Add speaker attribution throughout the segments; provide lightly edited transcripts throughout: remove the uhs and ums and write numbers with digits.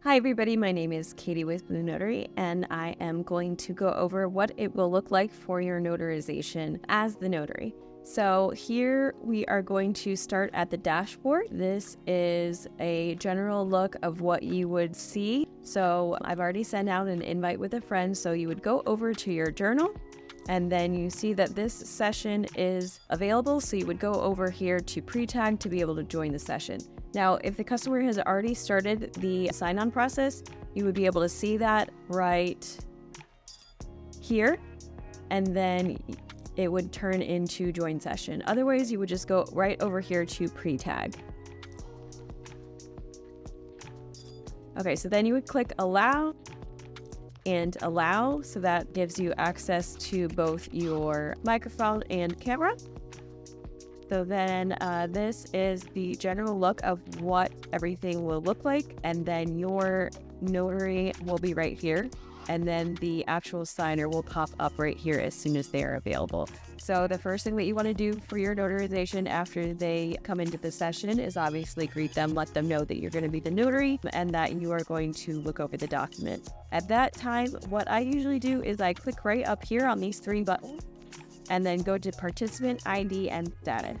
Speaker 1: Hi everybody, my name is Katie with BlueNotary, and I am going to go over what it will look like for your notarization as the notary. So here we are going to start at the dashboard. This is a general look of what you would see. So I've already sent out an invite with a friend, so you would go over to your journal, and then you see that this session is available, so you would go over here to pre-tag to be able to join the session. Now, if the customer has already started the sign-on process, you would be able to see that right here, and then it would turn into join session. Otherwise, you would just go right over here to pre-tag. Okay, so then you would click allow and allow, so that gives you access to both your microphone and camera. So then this is the general look of what everything will look like, and then your notary will be right here, and then the actual signer will pop up right here as soon as they are available. So the first thing that you want to do for your notarization after they come into the session is obviously greet them, let them know that you're going to be the notary and that you are going to look over the document. At that time, what I usually do is I click right up here on these three buttons and then go to participant ID and status.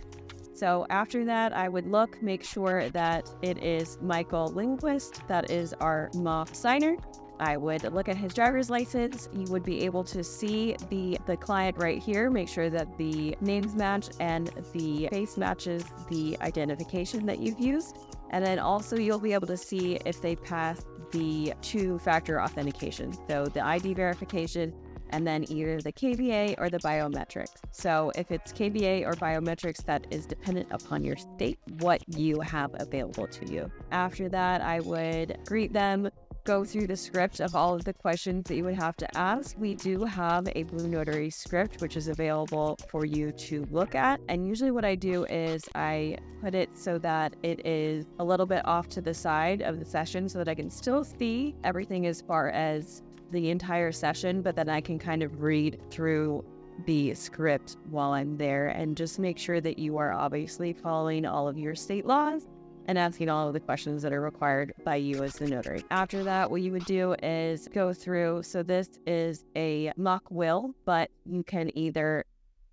Speaker 1: So after that, I would look, make sure that it is Michael Lindquist, that is our mock signer. I would look at his driver's license. You would be able to see the client right here, make sure that the names match and the face matches the identification that you've used. And then also you'll be able to see if they pass the two-factor authentication. So the ID verification, and then either the KBA or the biometrics. So if it's KBA or biometrics, that is dependent upon your state, what you have available to you. After that, I would greet them, go through the script of all of the questions that you would have to ask. We do have a BlueNotary script, which is available for you to look at. And usually what I do is I put it so that it is a little bit off to the side of the session so that I can still see everything as far as the entire session, but then I can kind of read through the script while I'm there and just make sure that you are obviously following all of your state laws and asking all of the questions that are required by you as the notary. After that, what you would do is go through. So this is a mock will, but you can either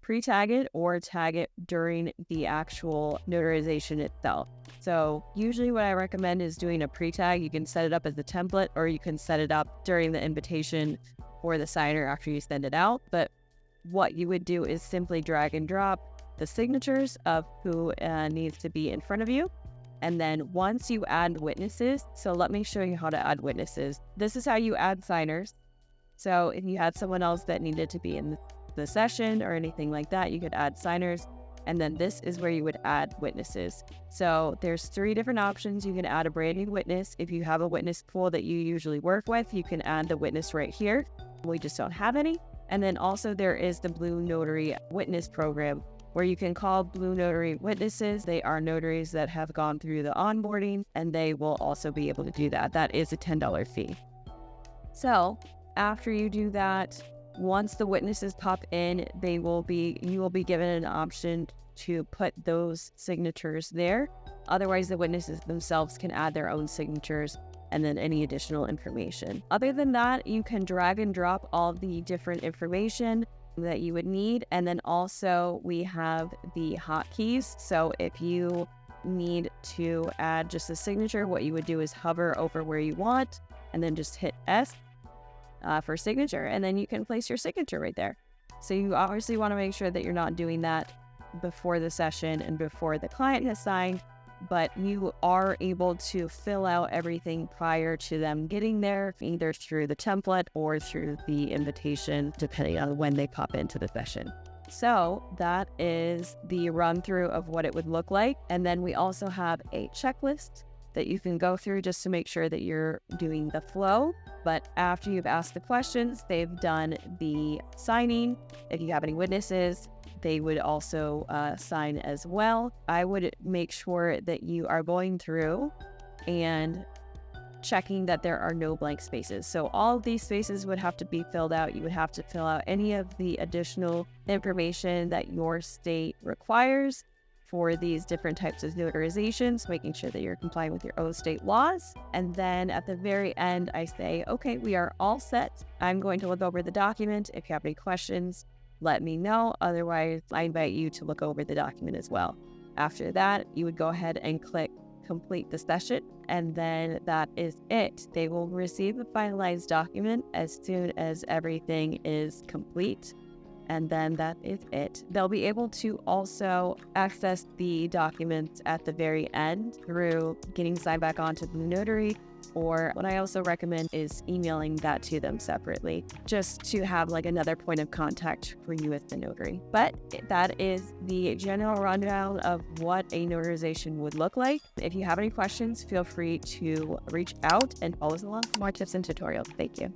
Speaker 1: pre-tag it or tag it during the actual notarization itself. So usually what I recommend is doing a pre-tag. You can set it up as a template, or you can set it up during the invitation for the signer after you send it out. But what you would do is simply drag and drop the signatures of who needs to be in front of you. And then once you add witnesses, so let me show you how to add witnesses. This is how you add signers. So if you had someone else that needed to be in the session or anything like that, you could add signers. And then this is where you would add witnesses. So there's three different options. You can add a brand new witness. If you have a witness pool that you usually work with, you can add the witness right here. We just don't have any. And then also there is the BlueNotary witness program, where you can call BlueNotary witnesses. They are notaries that have gone through the onboarding, and they will also be able to do that. That is a $10 fee. So after you do that, once the witnesses pop in, you will be given an option to put those signatures there. Otherwise, the witnesses themselves can add their own signatures and then any additional information. Other than that, you can drag and drop all the different information that you would need. And then also we have the hotkeys. So if you need to add just a signature, what you would do is hover over where you want and then just hit S for signature, and then you can place your signature right there. So you obviously want to make sure that you're not doing that before the session and before the client has signed, but you are able to fill out everything prior to them getting there, either through the template or through the invitation, depending on when they pop into the session. So that is the run through of what it would look like. And then we also have a checklist that you can go through just to make sure that you're doing the flow. But after you've asked the questions, they've done the signing. If you have any witnesses, they would also sign as well. I would make sure that you are going through and checking that there are no blank spaces. So all of these spaces would have to be filled out. You would have to fill out any of the additional information that your state requires. for these different types of notarizations, making sure that you're complying with your own state laws. And then at the very end, I say, okay, we are all set. I'm going to look over the document. If you have any questions, let me know. Otherwise, I invite you to look over the document as well. After that, you would go ahead and click complete the session, and then that is it. They will receive a finalized document as soon as everything is complete, and then that is it. They'll be able to also access the documents at the very end through getting signed back onto BlueNotary, or what I also recommend is emailing that to them separately, just to have like another point of contact for you as the notary. But that is the general rundown of what a notarization would look like. If you have any questions, feel free to reach out and follow us along for more tips and tutorials. Thank you.